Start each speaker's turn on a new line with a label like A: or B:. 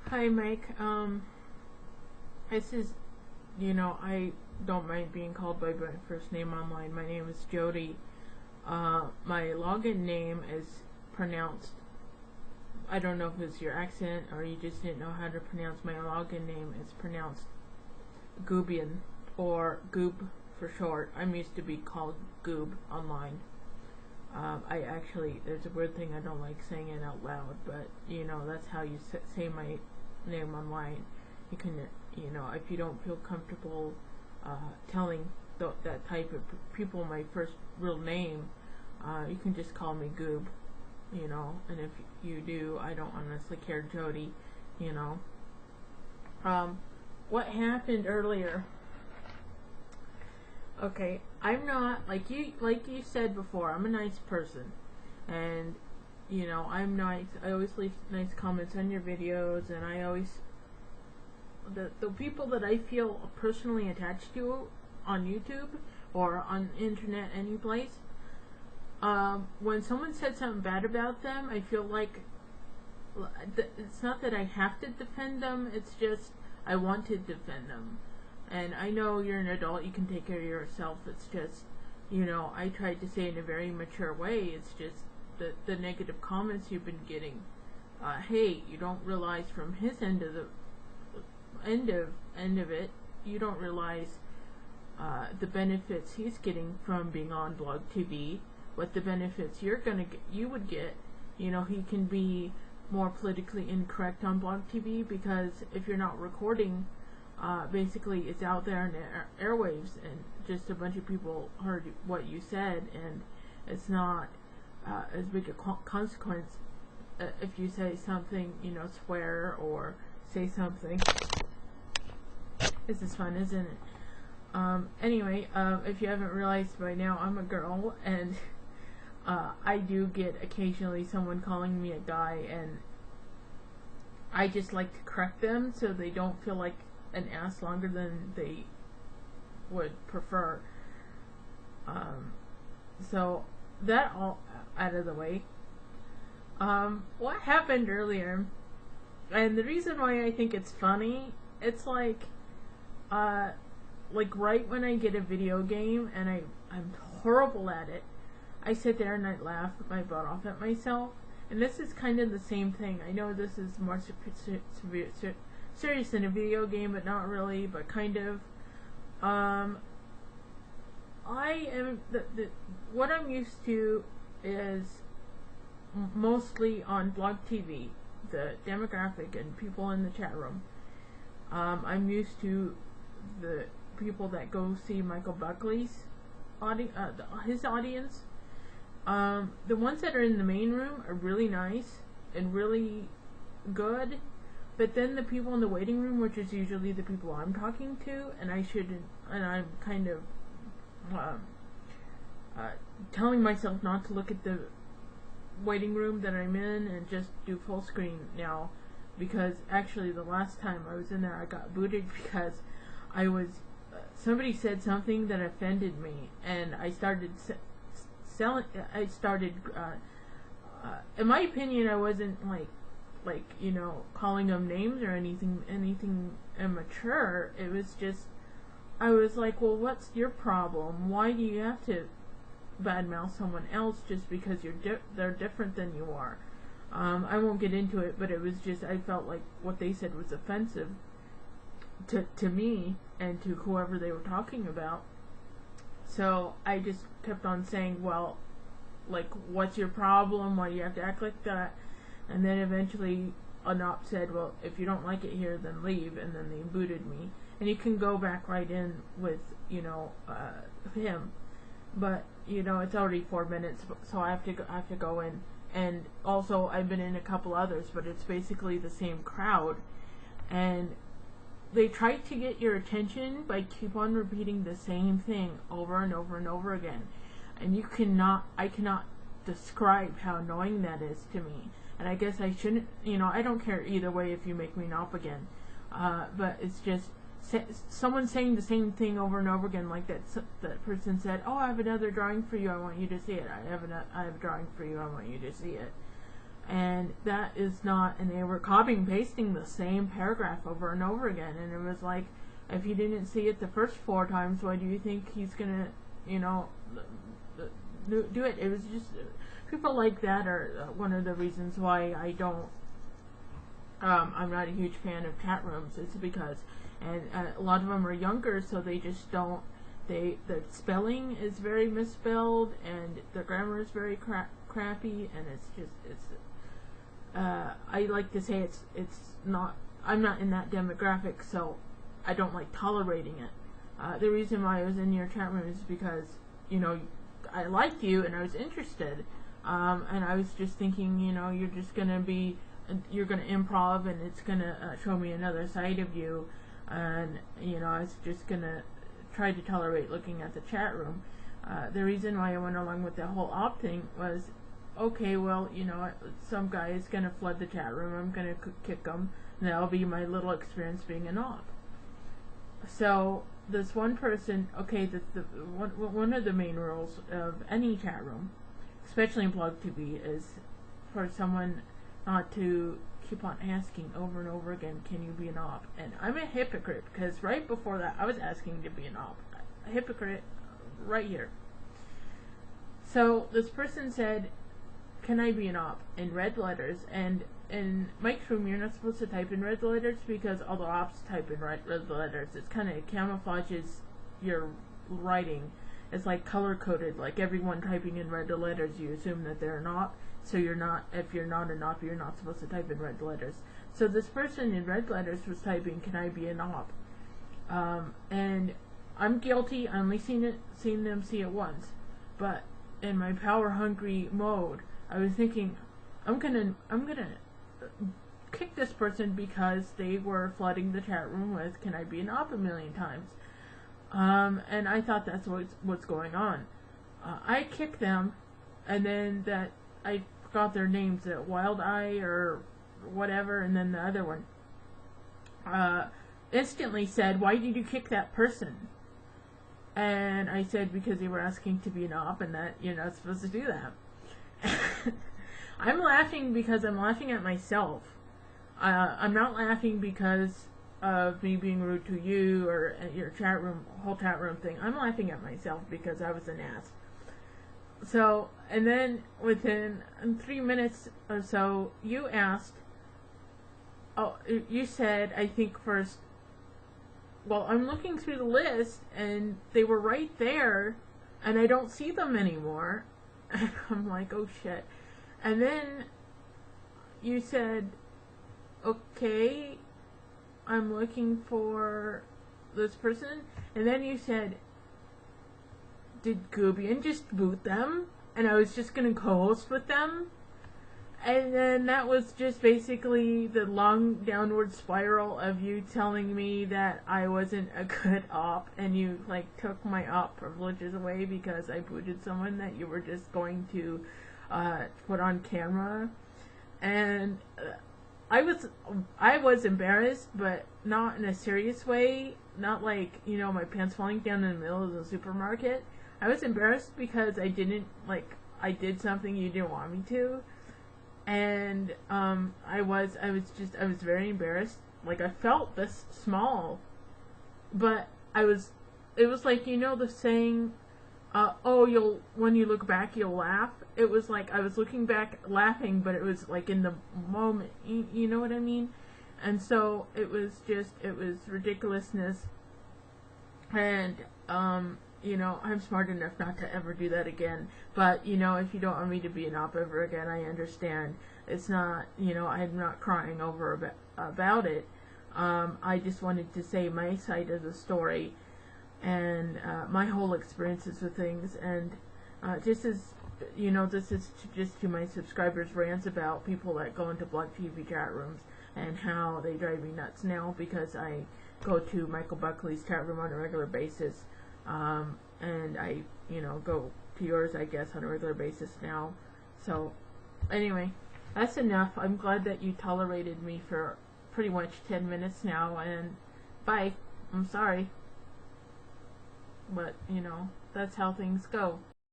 A: Hi, Mike. This is, I don't mind being called by my first name online. My name is Jody. My login name is pronounced, I don't know if it's your accent or you just didn't know how to pronounce my login name. It's pronounced Goobian, or Goob for short. I'm used to be called Goob online. There's a weird thing, I don't like saying it out loud, but that's how you say my name online. You can, if you don't feel comfortable telling that type of people my first real name, you can just call me Goob, and if you do, I don't honestly care, Jody, what happened earlier? Okay, I'm not like you said before, I'm a nice person, and I'm nice. I always leave nice comments on your videos, and I always the people that I feel personally attached to on YouTube or on internet any place, when someone said something bad about them, I feel like it's not that I have to defend them, it's just I want to defend them. And I know you're an adult, you can take care of yourself. It's just, I tried to say in a very mature way. It's just the negative comments you've been getting. Hey, you don't realize from his end of it, you don't realize the benefits he's getting from being on blogtv. What the benefits you would get. He can be more politically incorrect on blogtv because if you're not recording, basically it's out there in the airwaves and just a bunch of people heard what you said, and it's not as big a consequence if you say something, swear or say something. This is fun, isn't it? Anyway, if you haven't realized by now, I'm a girl, and I do get occasionally someone calling me a guy, and I just like to correct them so they don't feel like an ass longer than they would prefer. So that all out of the way. What happened earlier, and the reason why I think it's funny, it's like right when I get a video game and I'm horrible at it, I sit there and I laugh my butt off at myself. And this is kind of the same thing. I know this is more serious than a video game, but not really, but kind of. I am what I'm used to is mostly on blogtv, the demographic and people in the chat room. I'm used to the people that go see Michael Buckley's his audience. The ones that are in the main room are really nice and really good. But then the people in the waiting room, which is usually the people I'm talking to, and I'm kind of telling myself not to look at the waiting room that I'm in and just do full screen now, because actually the last time I was in there I got booted because somebody said something that offended me, and I started in my opinion, I wasn't calling them names or anything immature. It was just, I was like, well, what's your problem? Why do you have to badmouth someone else just because they're different than you are? I won't get into it, but it was just, I felt like what they said was offensive to me and to whoever they were talking about. So I just kept on saying, well, what's your problem? Why do you have to act like that? And then eventually Anop said, well, if you don't like it here, then leave. And then they booted me. And you can go back right in with, him. But, it's already 4 minutes, so I have to go in. And also, I've been in a couple others, but it's basically the same crowd. And they try to get your attention by keep on repeating the same thing over and over and over again. And I cannot describe how annoying that is to me. And I guess I shouldn't, I don't care either way if you make me nop again. But it's just someone saying the same thing over and over again, like that person said, oh, I have another drawing for you, I want you to see it. I have a drawing for you, I want you to see it. and that is not, and they were copying and pasting the same paragraph over and over again, and it was like, if he didn't see it the first 4 times, why do you think he's gonna, you know, do it? It was just, people like that are one of the reasons why I don't, I'm not a huge fan of chat rooms. It's because, and a lot of them are younger, so they just don't, the spelling is very misspelled, and the grammar is very crappy, and it's just, I like to say it's not, I'm not in that demographic, so I don't like tolerating it. The reason why I was in your chat room is because, you know, I liked you and I was interested, and I was just thinking, you know, you're gonna improv, and it's gonna show me another side of you, and, you know, I was just gonna try to tolerate looking at the chat room. The reason why I went along with the whole op thing was, okay, well, you know, some guy is gonna flood the chat room, I'm gonna kick him, and that'll be my little experience being an op. So this one person, okay, one of the main rules of any chat room, especially in blogtv, is for someone not to keep on asking over and over again, can you be an op? And I'm a hypocrite, because right before that I was asking to be an op. A hypocrite right here. So this person said, can I be an op, in red letters, and in Mike's room you're not supposed to type in red letters because all the ops type in red letters. It's kind of camouflages your writing. It's like color coded, like everyone typing in red letters, you assume that they're an op, so you're not, if you're not an op, you're not supposed to type in red letters. So this person in red letters was typing, can I be an op? And I'm guilty, I only seen them see it once, but in my power hungry mode, I was thinking, I'm gonna kick this person because they were flooding the chat room with, can I be an op, a million times. And I thought that's what's going on. I kicked them, and then that, I forgot their names, Wild Eye or whatever, and then the other one instantly said, why did you kick that person? And I said, because they were asking to be an op, and that you're not supposed to do that. I'm laughing because I'm laughing at myself. I'm not laughing because of me being rude to you or your chat room, whole chat room thing. I'm laughing at myself because I was an ass. So, and then within 3 minutes or so, you asked, oh, you said, I think first, well, I'm looking through the list and they were right there and I don't see them anymore. And I'm like, oh shit. And then you said, okay, I'm looking for this person. And then you said, did Gubian just boot them? And I was just going to co-host with them? And then that was just basically the long downward spiral of you telling me that I wasn't a good op, and you like took my op privileges away because I booted someone that you were just going to put on camera. And I was embarrassed, but not in a serious way. Not like, you know, my pants falling down in the middle of the supermarket. I was embarrassed because I did something you didn't want me to. And I was very embarrassed. Like, I felt this small, but it was like, you know the saying, oh, when you look back you'll laugh. It was like I was looking back laughing, but it was like in the moment, you know what I mean? And so it was ridiculousness. And you know, I'm smart enough not to ever do that again. But, you know, if you don't want me to be an op ever again, I understand. It's not, you know, I'm not crying over about it. I just wanted to say my side of the story and my whole experiences with things. And just as, you know, this is just to my subscribers' rants about people that go into blogtv chat rooms and how they drive me nuts now because I go to Michael Buckley's chat room on a regular basis. And I, you know, go to yours, I guess, on a regular basis now. So, anyway, that's enough. I'm glad that you tolerated me for pretty much 10 minutes now, and bye. I'm sorry. But, you know, that's how things go.